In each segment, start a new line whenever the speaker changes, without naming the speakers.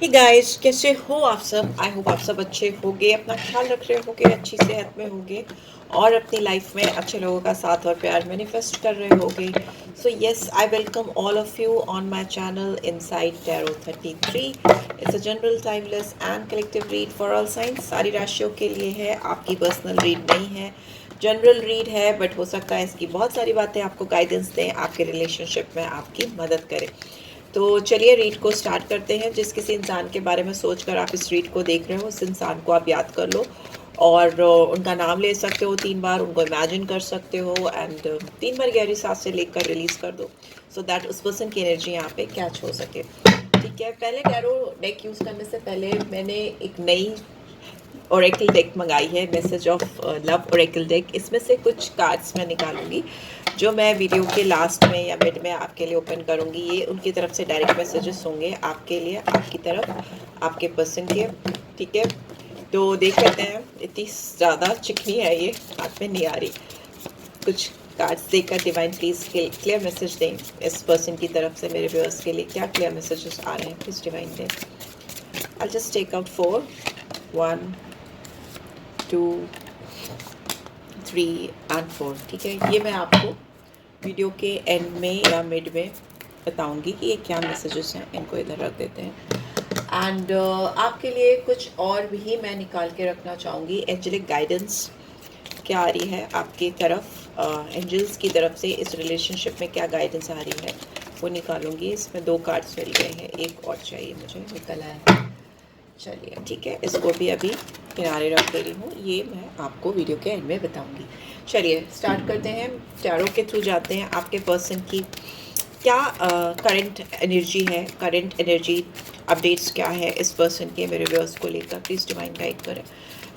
Hey guys, कैसे हो आप सब? आई होप आप सब अच्छे होगे, अपना ख्याल रख रहे होगे, अच्छी सेहत में होगे और अपनी लाइफ में अच्छे लोगों का साथ और प्यार मैनिफेस्ट कर रहे होगे। So yes, I welcome all of you on my channel inside tarot 33। It's a general timeless and collective read for all science. सारी राशियों के लिए है, आपकी पर्सनल रीड नहीं है, जनरल रीड है। बट हो सकता है इसकी बहुत सारी बातें आपको गाइडेंस दें, आपके रिलेशनशिप में आपकी मदद करें। तो चलिए रीड को स्टार्ट करते हैं। जिस किसी इंसान के बारे में सोचकर आप इस रीड को देख रहे हो, उस इंसान को आप याद कर लो और उनका नाम ले सकते हो 3 बार, उनको इमेजिन कर सकते हो एंड 3 बार गहरी सांस से लेकर रिलीज कर दो, सो दैट उस पर्सन की एनर्जी यहाँ पे कैच हो सके। ठीक है, पहले टैरो डेक यूज़ करने से पहले मैंने एक नई ओरेकल डेक मंगाई है, message of love Oracle deck. इसमें से कुछ कार्ड्स मैं निकालूंगी जो मैं वीडियो के लास्ट में या मिड में आपके लिए ओपन करूंगी। ये उनकी तरफ से डायरेक्ट मैसेजेस होंगे आपके लिए, आपकी तरफ, आपके पर्सन के। ठीक है, तो देख लेते हैं। इतनी ज़्यादा चिकनी है ये, हाथ में नहीं आ रही। कुछ कार्ड्स देकर डिवाइन प्लीज़ क्लियर मैसेज दें इस पर्सन की तरफ से मेरे व्यूअर्स के लिए। क्या क्लियर मैसेजेस आ रहे हैं प्लीज़ डिवाइन दें। I just take out 4, 1, 2, 3 and 4। ठीक है, ये मैं आपको वीडियो के एंड में या मिड में बताऊंगी कि ये क्या मैसेजेस हैं। इनको इधर रख देते हैं एंड आपके लिए कुछ और भी मैं निकाल के रखना चाहूँगी। एंजलिक गाइडेंस क्या आ रही है आपकी तरफ, एंजल्स की तरफ से इस रिलेशनशिप में क्या गाइडेंस आ रही है वो निकालूंगी। इसमें 2 कार्ड्स मिल गए हैं, एक और चाहिए मुझे, निकला है। चलिए ठीक है, इसको भी अभी किनारे रख दे रही हूँ, ये मैं आपको वीडियो के एंड में बताऊंगी। चलिए स्टार्ट करते हैं, टैरो के थ्रू जाते हैं। आपके पर्सन की क्या करंट एनर्जी है, करंट एनर्जी अपडेट्स क्या है इस पर्सन के मेरे व्यूअर्स को लेकर। प्लीज़ डिवाइन गाइड करें,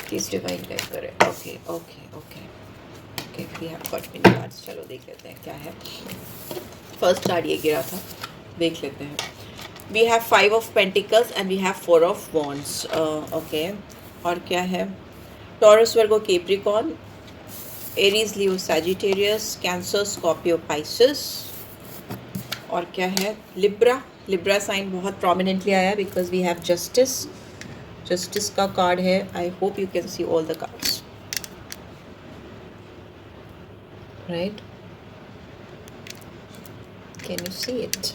प्लीज़ डिवाइन गाइड करें। Okay okay okay okay, we have got many cards. चलो देख लेते हैं क्या है। फर्स्ट कार्ड ये गिरा था, देख लेते हैं। We have 5 of pentacles and we have 4 of wands. Okay, और क्या है? Taurus, Virgo, Capricorn, Aries, Leo, Sagittarius, Cancer, Scorpio, Pisces. और क्या है? लिब्रा। लिब्रा साइन बहुत प्रोमिनेंटली आया because we have justice. Justice का कार्ड है। I hope you can see all the cards, right? Can you see it?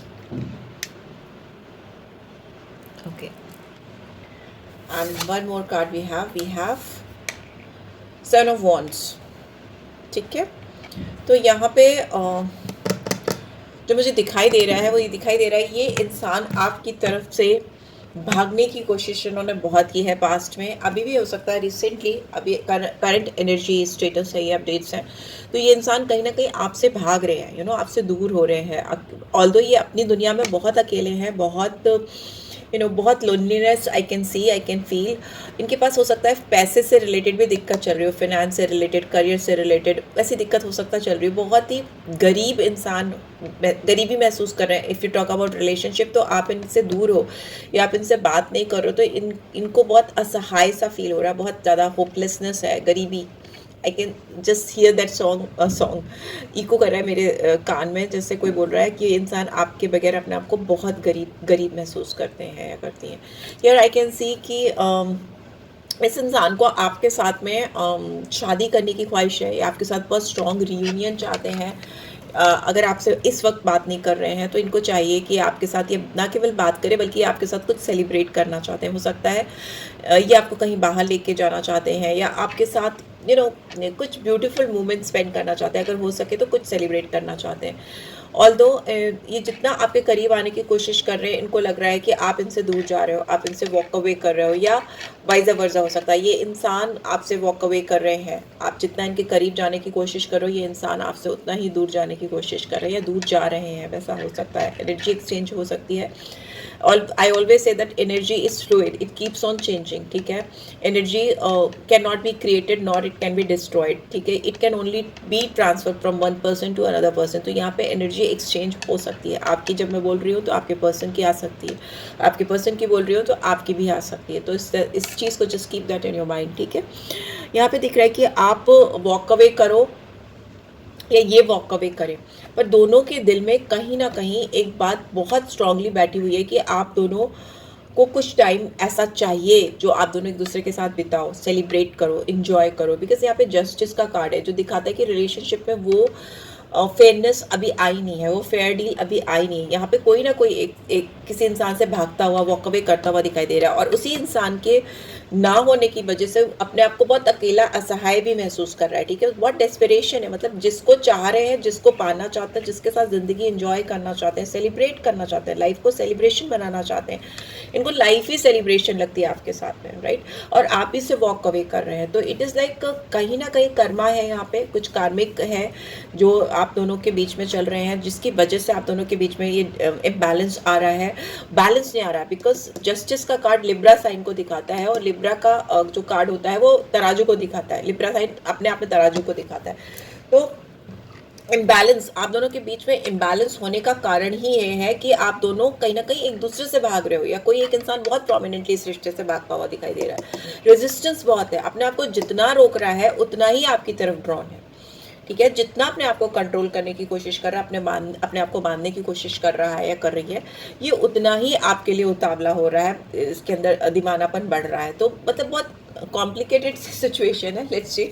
Okay, and one more card we have Seven of Wands। ठीक है, तो यहाँ पे जो मुझे दिखाई दे रहा है वो ये दिखाई दे रहा है, ये इंसान आपकी तरफ से भागने की कोशिश इन्होंने बहुत की है पास्ट में, अभी भी हो सकता है रिसेंटली। अभी करंट एनर्जी स्टेटस है, ये अपडेट्स हैं। तो ये इंसान कहीं ना कहीं आपसे भाग रहे हैं, आपसे दूर हो रहे हैं। ऑल्दो ये अपनी दुनिया में बहुत अकेले हैं, बहुत बहुत loneliness I can C, I can feel. इनके पास हो सकता है पैसे से रिलेटेड भी दिक्कत चल रही हो, फाइनेंस से रिलेटेड, करियर से रिलेटेड ऐसी दिक्कत हो सकता चल रही हो। बहुत ही गरीब इंसान गरीबी महसूस कर रहे हैं। If you talk about relationship, तो आप इनसे दूर हो या आप इनसे बात नहीं कर रहे हो, तो इनको बहुत असहाय सा फील हो रहा है, बहुत ज़्यादा होपलेसनेस है, गरीबी। I can just hear that song echo कर रहा है मेरे कान में, जैसे कोई बोल रहा है कि इंसान आपके बगैर अपने आप को बहुत गरीब गरीब महसूस करते हैं या करती हैं। यार आई कैन सी कि इस इंसान को आपके साथ में शादी करने की ख्वाहिश है या आपके साथ बहुत स्ट्रॉन्ग रियूनियन चाहते हैं। अगर आपसे इस वक्त बात नहीं कर रहे हैं तो इनको चाहिए कि आपके साथ ये ना केवल बात करें बल्कि आपके साथ कुछ सेलिब्रेट करना चाहते हैं। हो सकता है ये आपको कहीं बाहर लेके जाना चाहते हैं या आपके साथ कुछ ब्यूटीफुल मोमेंट स्पेंड करना चाहते हैं। अगर हो सके तो कुछ सेलिब्रेट करना चाहते हैं। ऑल्दो ये जितना आपके करीब आने की कोशिश कर रहे हैं, इनको लग रहा है कि आप इनसे दूर जा रहे हो, आप इनसे वॉक अवे कर रहे हो, या वाइज़ वर्सा हो सकता है ये इंसान आपसे वॉक अवे कर रहे हैं। आप जितना इनके करीब जाने की कोशिश करो, ये इंसान आपसे उतना ही दूर जाने की कोशिश कर रहे हैं या दूर जा रहे हैं, वैसा हो सकता है। एनर्जी एक्सचेंज हो सकती है। I always say that energy is fluid, it keeps on changing। ठीक है, energy cannot be created nor it can be destroyed। ठीक है, it can only be transferred from one person to another person। तो यहाँ पे energy exchange हो सकती है। आपकी जब मैं बोल रही हूँ तो आपके पर्सन की आ सकती है, आपके पर्सन की बोल रही हूँ तो आपकी भी आ सकती है। तो इस चीज़ को just keep that in your mind. ठीक है, यहाँ पे दिख रहा है कि आप वॉक अवे करो या ये वॉक अवे करें, पर दोनों के दिल में कहीं ना कहीं एक बात बहुत स्ट्रांगली बैठी हुई है कि आप दोनों आपको कुछ टाइम ऐसा चाहिए जो आप दोनों एक दूसरे के साथ बिताओ, सेलिब्रेट करो, इंजॉय करो, बिकॉज यहाँ पे जस्टिस का कार्ड है जो दिखाता है कि रिलेशनशिप में वो फेयरनेस अभी आई नहीं है, वो फेयर डील अभी आई नहीं है। यहाँ पे कोई ना कोई एक किसी इंसान से भागता हुआ, वॉक अवे करता हुआ दिखाई दे रहा है, और उसी इंसान के ना होने की वजह से अपने आप को बहुत अकेला, असहाय भी महसूस कर रहा है। ठीक है, बहुत डेस्परेशन है, मतलब जिसको चाह रहे हैं, जिसको पाना चाहते हैं, जिसके साथ ज़िंदगी एंजॉय करना चाहते हैं, सेलिब्रेट करना चाहते हैं, लाइफ को सेलिब्रेशन बनाना चाहते हैं, इनको लाइफ ही सेलिब्रेशन लगती है आपके साथ में, राइट। और आप इससे वॉक अवे कर रहे हैं, तो इट इज़ लाइक कहीं ना कहीं कर्मा है, यहाँ पे कुछ कार्मिक है जो आप दोनों के बीच में चल रहे हैं, जिसकी वजह से आप दोनों के बीच में ये इम्बैलेंस आ रहा है, बैलेंस नहीं आ रहा है। बिकॉज जस्टिस का कार्ड लिब्रा साइन को दिखाता है, और लिब्रा का जो कार्ड होता है वो तराजू को दिखाता है, लिब्रा साइन अपने आप में तराजू को दिखाता है। तो इम्बैलेंस, आप दोनों के बीच में इम्बैलेंस होने का कारण ही ये है कि आप दोनों कहीं ना कहीं एक दूसरे से भाग रहे हो, या कोई एक इंसान बहुत प्रोमिनेंटली इस रिश्ते से भागता हुआ दिखाई दे रहा है। रेजिस्टेंस बहुत है, अपने आप को जितना रोक रहा है उतना ही आपकी तरफ ड्रॉन है। ठीक है, जितना अपने आप को कंट्रोल करने की कोशिश कर रहा है, अपने आप को बांधने की कोशिश कर रहा है या कर रही है, ये उतना ही आपके लिए उतावला हो रहा है, इसके अंदर दीवानापन बढ़ रहा है। तो मतलब बहुत कॉम्प्लिकेटेड सिचुएशन है। लेट्स सी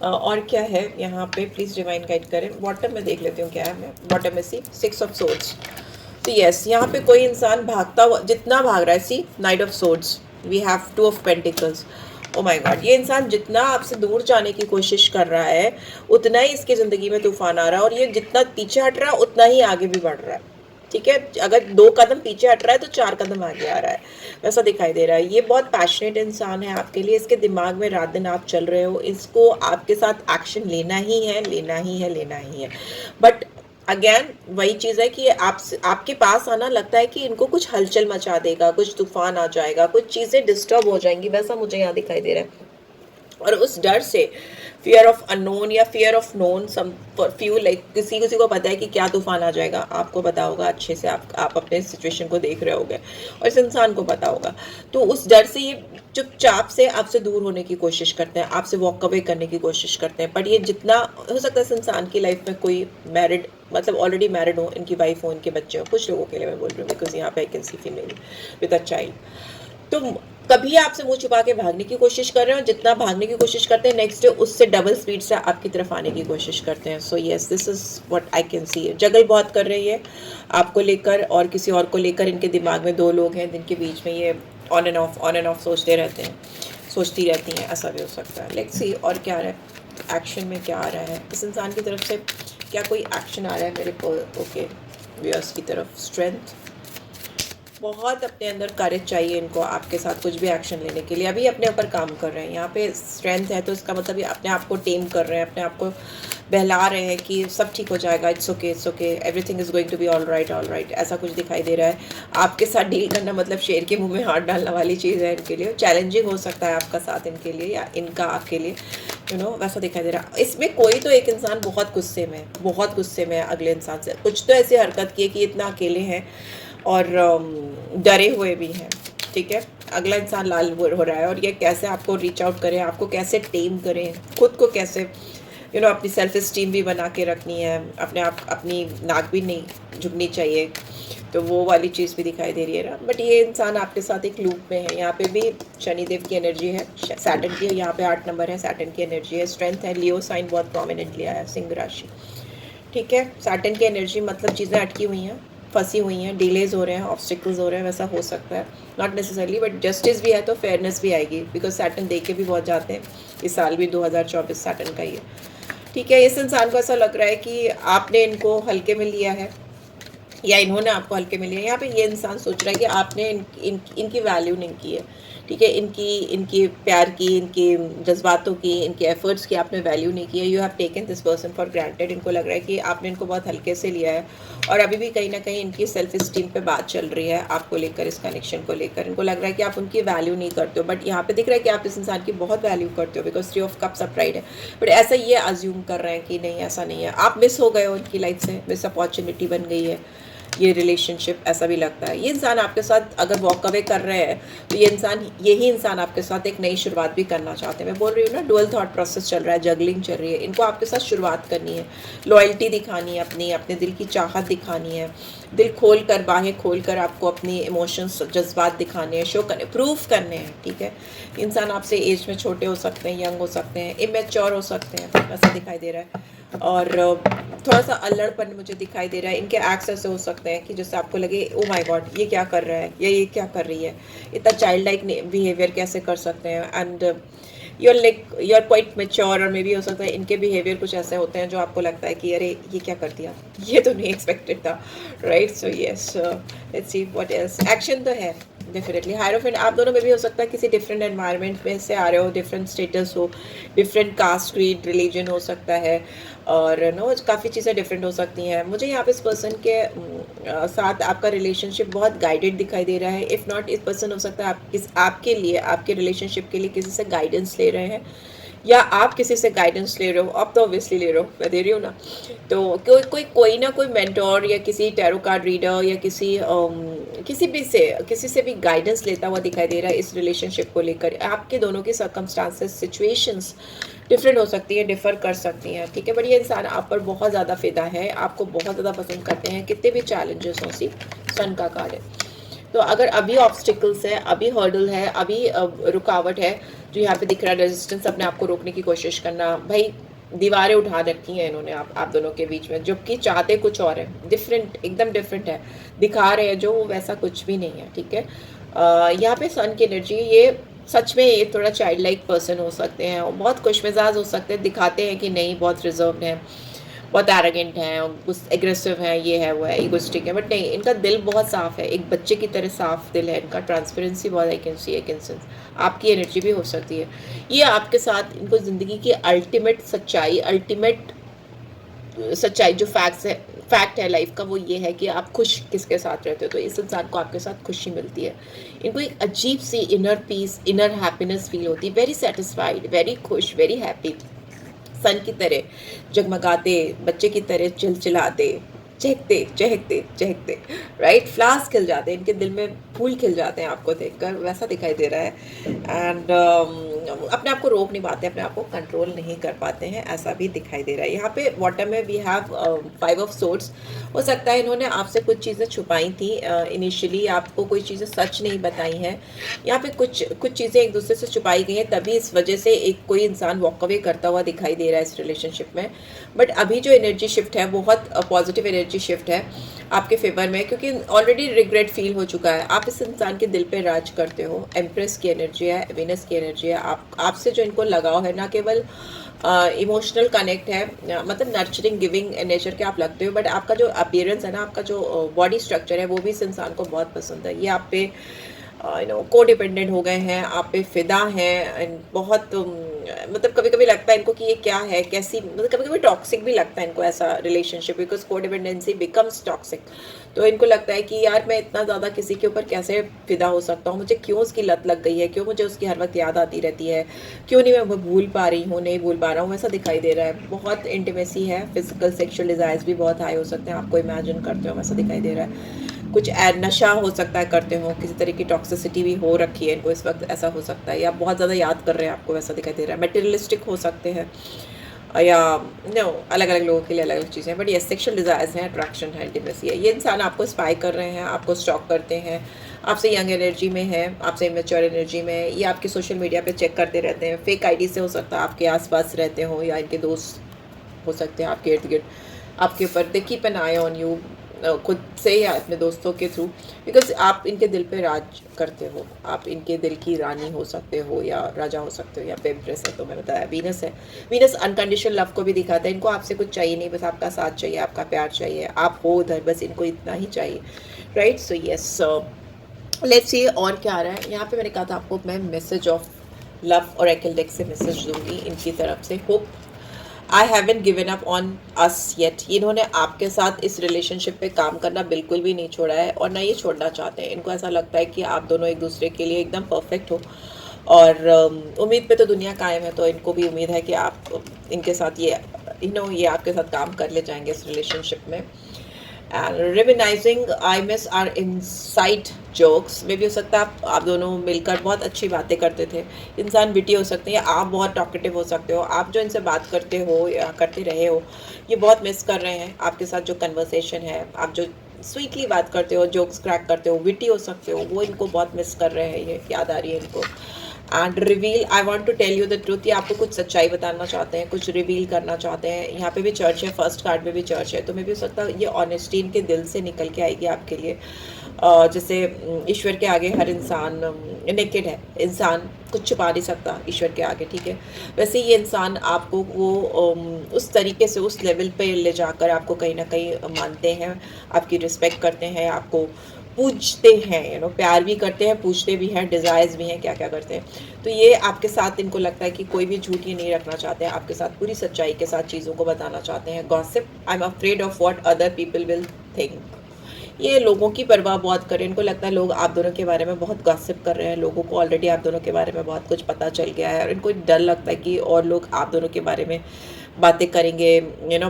और क्या है यहाँ पे, प्लीज़ डिवाइन गाइड करें। बॉटम में देख लेती हूँ क्या है। मैं बॉटम में सी 6 ऑफ सोर्ड्स, तो यस, यहाँ पे कोई इंसान भागता हुआ, जितना भाग रहा है, see knight of swords, we have 2 of pentacles. Oh my god, ये इंसान जितना आपसे दूर जाने की कोशिश कर रहा है उतना ही इसकी ज़िंदगी में तूफान आ रहा है, और ये जितना पीछे हट रहा है उतना ही आगे भी बढ़ रहा है। ठीक है, अगर 2 कदम पीछे हट रहा है तो 4 कदम आगे आ रहा है, वैसा दिखाई दे रहा है। ये बहुत पैशनेट इंसान है आपके लिए, इसके दिमाग में रात दिन आप चल रहे हो, इसको आपके साथ एक्शन लेना ही है, लेना ही है, लेना ही है। बट अगेन वही चीज़ है कि आपके पास आना लगता है कि इनको कुछ हलचल मचा देगा, कुछ तूफान आ जाएगा, कुछ चीज़ें डिस्टर्ब हो जाएंगी, वैसा मुझे यहाँ दिखाई दे रहा है। और उस डर से, फियर ऑफ अननोन या fear of known, some for few, like किसी को पता है कि क्या तूफान आ जाएगा, आपको पता होगा अच्छे से, आप अपने सिचुएशन को देख रहे होगे, और इस इंसान को पता होगा। तो उस डर से ये चुपचाप से आपसे दूर होने की कोशिश करते हैं, आपसे वॉक अवे करने की कोशिश करते हैं। बट ये जितना हो सकता है, इस इंसान की लाइफ में कोई मैरिड, मतलब ऑलरेडी मैरिड हो, इनकी वाइफ हो, इनके बच्चे हो, कुछ लोगों के लिए मैं बोल रही हूँ, बिकॉज यहाँ पे आई can C female with a child. तो कभी आपसे मुंह छुपा के भागने की कोशिश कर रहे हो, जितना भागने की कोशिश करते हैं नेक्स्ट डे उससे डबल स्पीड से आपकी तरफ आने की कोशिश करते हैं। So yes, this is what I can see. Juggle बहुत कर रही है आपको लेकर और किसी और को लेकर। इनके दिमाग में 2 लोग हैं जिनके बीच में ये ऑन एंड ऑफ सोचते रहते हैं, सोचती रहती हैं, ऐसा भी हो सकता है। लेट्स सी और क्या आ रहा है, एक्शन में क्या आ रहा है इस इंसान की तरफ से, क्या कोई एक्शन आ रहा है मेरे ओके व्यूअर्स की तरफ। स्ट्रेंथ, बहुत अपने अंदर करेज चाहिए इनको आपके साथ कुछ भी एक्शन लेने के लिए। अभी अपने ऊपर काम कर रहे हैं, यहाँ पे स्ट्रेंथ है, तो इसका मतलब ये अपने आप को टेम कर रहे हैं, अपने आप को बहला रहे हैं कि सब ठीक हो जाएगा, it's okay, everything is going to be all right, ऐसा कुछ दिखाई दे रहा है। आपके साथ डील करना मतलब शेर के मुंह में हाथ डालने वाली चीज़ है इनके लिए। चैलेंजिंग हो सकता है आपका साथ इनके लिए या इनका आपके लिए, वैसा दिखाई दे रहा है। इसमें कोई तो एक इंसान बहुत गुस्से में है अगले इंसान से, कुछ तो ऐसी हरकत की है कि इतना अकेले हैं और डरे हुए भी हैं। ठीक है, अगला इंसान लाल हो रहा है, और ये कैसे आपको रीच आउट करें, आपको कैसे टेम करें, खुद को कैसे अपनी सेल्फ इस्टीम भी बना के रखनी है, अपनी नाक भी नहीं झुकनी चाहिए, तो वो वाली चीज़ भी दिखाई दे रही है ना। बट ये इंसान आपके साथ एक लूप में है। यहाँ पे भी शनिदेव की एनर्जी है, सैटर्न की, यहाँ पे 8 नंबर है, सैटर्न की एनर्जी है, स्ट्रेंथ है, लियो साइन बहुत प्रोमिनेंटली आया, सिंह राशि। ठीक है, सैटर्न की एनर्जी मतलब चीज़ें अटकी हुई हैं, फंसी हुई हैं, डिलेज हो रहे हैं, ऑब्स्टिकल्स हो रहे हैं, वैसा हो सकता है, नॉट नेसेसरली, बट जस्टिस भी है तो फेयरनेस भी आएगी, बिकॉज सैटर्न दे के भी बहुत जाते हैं। इस साल भी 2024 सैटर्न का ही है। ठीक है, इस इंसान को ऐसा लग रहा है कि आपने इनको हल्के में लिया है या इन्होंने आपको हल्के में लिया है। यहाँ पे ये इंसान सोच रहा है कि आपने इनकी वैल्यू नहीं की है। ठीक है, इनकी प्यार की, इनकी जज्बातों की, इनके एफर्ट्स की आपने वैल्यू नहीं की है। You have taken this person for granted. इनको लग रहा है कि आपने इनको बहुत हल्के से लिया है, और अभी भी कहीं ना कहीं इनकी सेल्फ इस्टीम पे बात चल रही है आपको लेकर, इस कनेक्शन को लेकर। इनको लग रहा है कि आप उनकी वैल्यू नहीं करते हो, बट यहाँ पे दिख रहा है कि आप इस इंसान की बहुत वैल्यू करते हो, बिकॉज 3 ऑफ कप्स अपराइट है। बट ऐसा ये अज्यूम कर रहे हैं कि नहीं, ऐसा नहीं है, आप मिस हो गए हो इनकी लाइफ से, मिस अपॉर्चुनिटी बन गई है। ये रिलेशनशिप, ऐसा भी लगता है। ये इंसान आपके साथ अगर वॉक अवे कर रहे हैं तो यही इंसान आपके साथ एक नई शुरुआत भी करना चाहते हैं। मैं बोल रही हूँ ना, डुअल थॉट प्रोसेस चल रहा है, जगलिंग चल रही है। इनको आपके साथ शुरुआत करनी है, लॉयल्टी दिखानी है, अपने दिल की चाहत दिखानी है, दिल खोल कर, बाहें खोल कर आपको अपनी इमोशंस, जज्बात दिखाने हैं, शो करने, प्रूफ करने हैं। ठीक है, इंसान आपसे एज में छोटे हो सकते हैं, यंग हो सकते हैं, इमेच्योर हो सकते हैं, ऐसा दिखाई दे रहा है। और थोड़ा सा अल्लड़पन मुझे दिखाई दे रहा है। इनके एक्ट्स ऐसे हो सकते हैं कि जैसे आपको लगे ओ माय गॉड, ये क्या कर रहा है, या ये क्या कर रही है, इतना चाइल्ड लाइक बिहेवियर कैसे कर सकते हैं। And you are quite mature, और मे भी हो सकता है इनके बिहेवियर कुछ ऐसे होते हैं जो आपको लगता है कि अरे ये क्या कर दिया, ये तो नहीं एक्सपेक्टेड था, right. So yes, let's see what else. Action तो है डेफिनेटली। हायरोफेंट आप दोनों में भी हो सकता है किसी डिफरेंट एनवायरनमेंट में से आ रहे हो, डिफरेंट स्टेटस हो, डिफरेंट कास्ट, क्रीड, रिलीजन हो सकता है, और नो काफ़ी चीज़ें डिफरेंट हो सकती हैं। मुझे यहाँ पे इस पर्सन के साथ आपका रिलेशनशिप बहुत गाइडेड दिखाई दे रहा है। इफ़ नॉट, इस पर्सन हो सकता है आपके लिए, आपके रिलेशनशिप के लिए किसी से गाइडेंस ले रहे हैं, या आप किसी से गाइडेंस ले रहे हो। अब तो ऑब्वियसली ले रहे हो, मैं दे रही हूँ ना। तो कोई ना कोई मेंटोर या किसी टैरो कार्ड रीडर या किसी से भी गाइडेंस लेता हुआ दिखाई दे रहा है इस रिलेशनशिप को लेकर। आपके दोनों की सर्कमस्टांसेस, सिचुएशंस डिफरेंट हो सकती है, डिफर कर सकती हैं। ठीक है, बट ये इंसान आप पर बहुत ज़्यादा फिदा है, आपको बहुत ज़्यादा पसंद करते हैं, कितने भी चैलेंजेस हों। सी सन का कार्ड है। तो अगर अभी ऑब्स्टिकल्स है, अभी हर्डल है, अभी रुकावट है जो यहाँ पे दिख रहा है, रेजिस्टेंस, अपने आप को रोकने की कोशिश करना, भाई दीवारें उठा रखी हैं इन्होंने आप दोनों के बीच में, जबकि चाहते कुछ और है, डिफरेंट, एकदम डिफरेंट है, दिखा रहे हैं जो वैसा कुछ भी नहीं है। ठीक है, यहाँ पे सन की एनर्जी, ये सच में ये थोड़ा चाइल्ड लाइक पर्सन हो सकते हैं, और बहुत खुशमिजाज हो सकते हैं, दिखाते हैं कि नहीं बहुत रिजर्व्ड हैं, बहुत एरोगेंट हैं, कुछ एग्रेसिव हैं, ये है वो है, ईगोइस्टिक है, बट नहीं, इनका दिल बहुत साफ़ है, एक बच्चे की तरह साफ दिल है इनका, ट्रांसपेरेंसी बहुत, आई कैन सी, एक इंसेंस आपकी एनर्जी भी हो सकती है। ये आपके साथ, इनको ज़िंदगी की अल्टीमेट सच्चाई जो फैक्ट है लाइफ का, वो ये है कि आप खुश किसके साथ रहते हो। तो इस इंसान को आपके साथ खुशी मिलती है, इनको एक अजीब सी inner peace, inner happiness feel होती है, वेरी सेटिस्फाइड, वेरी खुश, वेरी हैप्पी, सन की तरह जगमगाते, बच्चे की तरह चिलचिलाते, चहकते चहकते चहकते, राइट, फ्लावर्स खिल जाते हैं इनके दिल में, फूल खिल जाते हैं आपको देखकर, वैसा दिखाई दे रहा है। एंड अपने आप को रोक नहीं पाते, अपने आप को कंट्रोल नहीं कर पाते हैं, ऐसा भी दिखाई दे रहा है। यहाँ पे बॉटम में वी हैव 5 ऑफ सोर्ड्स। हो सकता है इन्होंने आपसे कुछ चीज़ें छुपाई थी, इनिशियली आपको कोई चीज़ें सच नहीं बताई हैं, यहाँ पे कुछ चीज़ें एक दूसरे से छुपाई गई हैं, तभी इस वजह से एक कोई इंसान वॉक अवे करता हुआ दिखाई दे रहा है इस रिलेशनशिप में। बट अभी जो एनर्जी शिफ्ट है, बहुत पॉजिटिव एनर्जी शिफ्ट है आपके फेवर में, क्योंकि ऑलरेडी रिग्रेट फील हो चुका है। आप इस इंसान के दिल पे राज करते हो, एम्प्रेस की एनर्जी है, वीनस की एनर्जी है, आपसे जो इनको लगाव है, ना केवल इमोशनल कनेक्ट है, मतलब नर्चरिंग, गिविंग नेचर के आप लगते हो, बट आपका जो अपीयरेंस है ना, आपका जो बॉडी स्ट्रक्चर है, वो भी इस इंसान को बहुत पसंद है। ये आप पे को डिपेंडेंट हो गए हैं, आप पे फिदा हैं, एंड बहुत मतलब कभी कभी लगता है इनको कि ये क्या है, कैसी, मतलब कभी कभी टॉक्सिक भी लगता है इनको ऐसा रिलेशनशिप, बिकॉज को डिपेंडेंसी बिकम्स टॉक्सिक। तो इनको लगता है कि यार मैं इतना ज़्यादा किसी के ऊपर कैसे फिदा हो सकता हूँ, मुझे क्यों उसकी लत लग गई है, क्यों मुझे उसकी हर वक्त याद आती रहती है, क्यों नहीं मैं भूल पा रही हूँ, नहीं भूल पा रहा हूँ, ऐसा दिखाई दे रहा है। बहुत इंटीमेसी है, फिजिकल सेक्शुअल डिज़ायर्स भी बहुत हाई हो सकते हैं, आपको इमेजिन करते हो, वैसा दिखाई दे रहा है। कुछ नशा हो सकता है करते हो, किसी तरह की टॉक्सिसिटी भी हो रखी है इनको इस वक्त, ऐसा हो सकता है, या बहुत ज़्यादा याद कर रहे हैं आपको, वैसा दिखाई दे रहा है। मटेरियलिस्टिक हो सकते हैं, या नो, अलग अलग लोगों के लिए अलग अलग चीज़ें, बट ये सेक्शुअल डिज़ायर्स हैं, अट्रैक्शन है, इंटीमेसी है। ये इंसान आपको स्पाई कर रहे हैं, आपको स्टॉक करते हैं, आपसे यंग एनर्जी में है, आपसे इमेच्योर एनर्जी में है, ये आपके सोशल मीडिया पे चेक करते रहते हैं, फेक आईडी से हो सकता है आपके आसपास रहते हो, या इनके दोस्त हो सकते हैं आपके इर्द गिर्द, आपके ऊपर they keep an I on you, खुद से या अपने दोस्तों के थ्रू, बिकॉज आप इनके दिल पे राज करते हो, आप इनके दिल की रानी हो सकते हो, या राजा हो सकते हो, या पेम्प्रेस है, तो मैंने बताया वीनस है। वीनस अनकंडीशनल लव को भी दिखाता है, इनको आपसे कुछ चाहिए नहीं, बस आपका साथ चाहिए, आपका प्यार चाहिए, आप हो उधर, बस इनको इतना ही चाहिए, right. So yes, let's see और क्या आ रहा है यहाँ पे। मैंने कहा था आपको मैं मैसेज ऑफ लव और एक्ल डेक से मैसेज दूंगी इनकी तरफ से। Hope I haven't given up on us yet. इन्होंने आपके साथ इस रिलेशनशिप पे काम करना बिल्कुल भी नहीं छोड़ा है, और ना ये छोड़ना चाहते हैं। इनको ऐसा लगता है कि आप दोनों एक दूसरे के लिए एकदम परफेक्ट हो, और उम्मीद पे तो दुनिया कायम है, तो इनको भी उम्मीद है कि आप इनके साथ ये आपके साथ काम कर ले जाएंगे इस रिलेशनशिप में। And reminiscing I miss our inside jokes. मे भी हो सकता है आप दोनों मिलकर बहुत अच्छी बातें करते थे। इंसान विटी हो सकते हैं, आप बहुत टॉकेटिव हो सकते हो। आप जो इनसे बात करते हो या करते रहे हो, ये बहुत मिस कर रहे हैं आपके साथ जो कन्वर्सेशन है। आप जो स्वीटली बात करते हो, जोक्स क्रैक करते हो, विटी हो सकते हो, वो इनको बहुत मिस कर रहे हैं, ये याद आ रही है इनको। And reveal, I want to tell you the truth. ये आपको कुछ सच्चाई बताना चाहते हैं, कुछ रिवील करना चाहते हैं। यहाँ पे भी चर्च है, फर्स्ट कार्ड में भी चर्च है, तो मे भी हो सकता है ये ऑनेस्टी इनके दिल से निकल के आएगी आपके लिए। जैसे ईश्वर के आगे हर इंसान नेकेड है, इंसान कुछ छुपा नहीं सकता ईश्वर के आगे, ठीक है। वैसे ये इंसान आपको वो उस तरीके से उस लेवल पे ले जाकर आपको कहीं ना कहीं मानते हैं, आपकी रिस्पेक्ट करते हैं, आपको पूछते हैं, प्यार भी करते हैं, पूछते भी हैं, डिज़ायर्स भी हैं, क्या क्या करते हैं। तो ये आपके साथ इनको लगता है कि कोई भी झूठ ये नहीं रखना चाहते हैं, आपके साथ पूरी सच्चाई के साथ चीज़ों को बताना चाहते हैं। Gossip, I am afraid of what other people will think. ये लोगों की परवाह बहुत करें, इनको लगता है लोग आप दोनों के बारे में बहुत गॉसिप कर रहे हैं, लोगों को ऑलरेडी आप दोनों के बारे में बहुत कुछ पता चल गया है, और इनको डर लगता है कि और लोग आप दोनों के बारे में बातें करेंगे,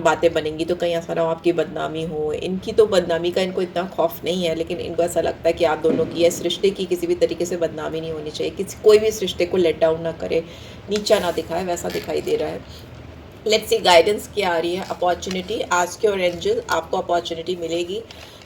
बातें बनेंगी तो कहीं ऐसा ना हो आपकी बदनामी हो। इनकी तो बदनामी का इनको इतना खौफ नहीं है, लेकिन इनको ऐसा लगता है कि आप दोनों की इस रिश्ते की किसी भी तरीके से बदनामी नहीं होनी चाहिए, किसी कोई भी इस रिश्ते को लेट डाउन ना करे, नीचा ना दिखाए, वैसा दिखाई दे रहा है। लेट्स सी गाइडेंस क्या आ रही है। अपॉर्चुनिटी, आस्क योर एंजल, आपको अपॉर्चुनिटी मिलेगी।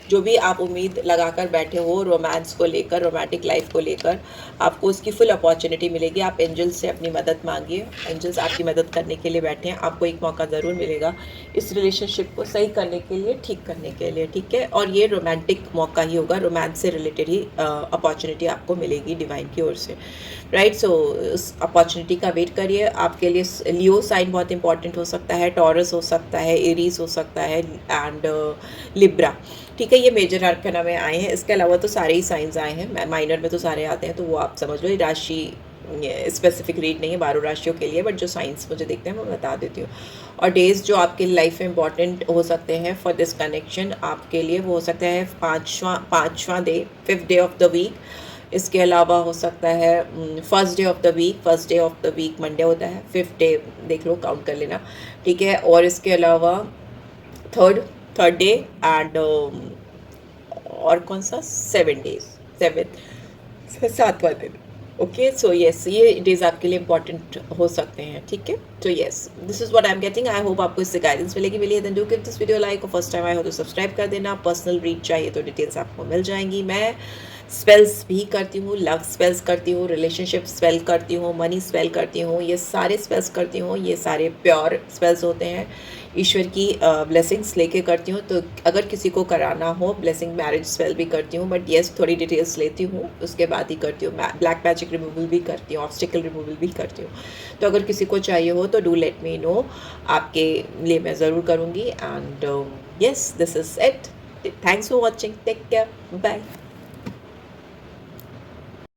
जो भी आप उम्मीद लगाकर बैठे हो रोमांस को लेकर, रोमांटिक लाइफ को लेकर, आपको उसकी फुल अपॉर्चुनिटी मिलेगी। आप एंजल्स से अपनी मदद मांगिए, एंजल्स आपकी मदद करने के लिए बैठे हैं। आपको एक मौका ज़रूर मिलेगा इस रिलेशनशिप को सही करने के लिए, ठीक करने के लिए, ठीक है। और ये रोमांटिक मौका ही होगा, रोमांस से रिलेटेड ही अपॉर्चुनिटी आपको मिलेगी डिवाइन की ओर से, राइट। सो उस अपॉर्चुनिटी का वेट करिए। आपके लिए लियो साइन बहुत इंपॉर्टेंट हो सकता है, टॉरस हो सकता है, एरीज हो सकता है, एंड लिब्रा, ठीक है। ये मेजर आर्कना में आए हैं, इसके अलावा तो सारे ही साइंस आए हैं, माइनर में तो सारे आते हैं, तो वो आप समझ लो। ये राशि स्पेसिफिक रीड नहीं है 12 राशियों के लिए, बट जो साइंस मुझे देखते हैं मैं बता देती हूँ। और डेज जो आपके लाइफ में इंपॉर्टेंट हो सकते हैं फॉर दिस कनेक्शन आपके लिए, वो हो सकता है पाँचवां day, 5th day of the week. इसके अलावा हो सकता है first day of the week Monday होता है, 5th डे देख लो, काउंट कर लेना, ठीक है। और इसके अलावा थर्ड डे एंड और कौन सा 7 डेज, 7वां दिन, ओके। सो येस, ये डेज आपके लिए इंपॉर्टेंट हो सकते हैं, ठीक है। तो yes, this is what I am getting. I hope आपको इससे गाइडेंस मिली then do give this video like, और फर्स्ट टाइम आए हो तो सब्सक्राइब कर देना। पर्सनल रीड चाहिए तो डिटेल्स आपको मिल जाएंगी। मैं स्पेल्स भी करती हूँ, लव स्पेल्स करती हूँ, रिलेशनशिप स्पेल करती हूँ, मनी स्पेल करती हूँ, ये सारे स्पेल्स करती हूँ। ये सारे प्योर स्पेल्स होते हैं, ईश्वर की ब्लेसिंग्स लेके करती हूँ। तो अगर किसी को कराना हो ब्लेसिंग, मैरिज स्पेल भी करती हूँ, बट येस थोड़ी डिटेल्स लेती हूँ, उसके बाद ही करती हूँ। ब्लैक मैजिक रिमूवल भी करती हूँ, ऑब्स्टिकल रिमूवल भी करती हूँ। तो अगर किसी को चाहिए हो तो डू लेट मी नो, आपके लिए मैं ज़रूर करूँगी। And yes, this is it. Thanks for watching, take care, bye.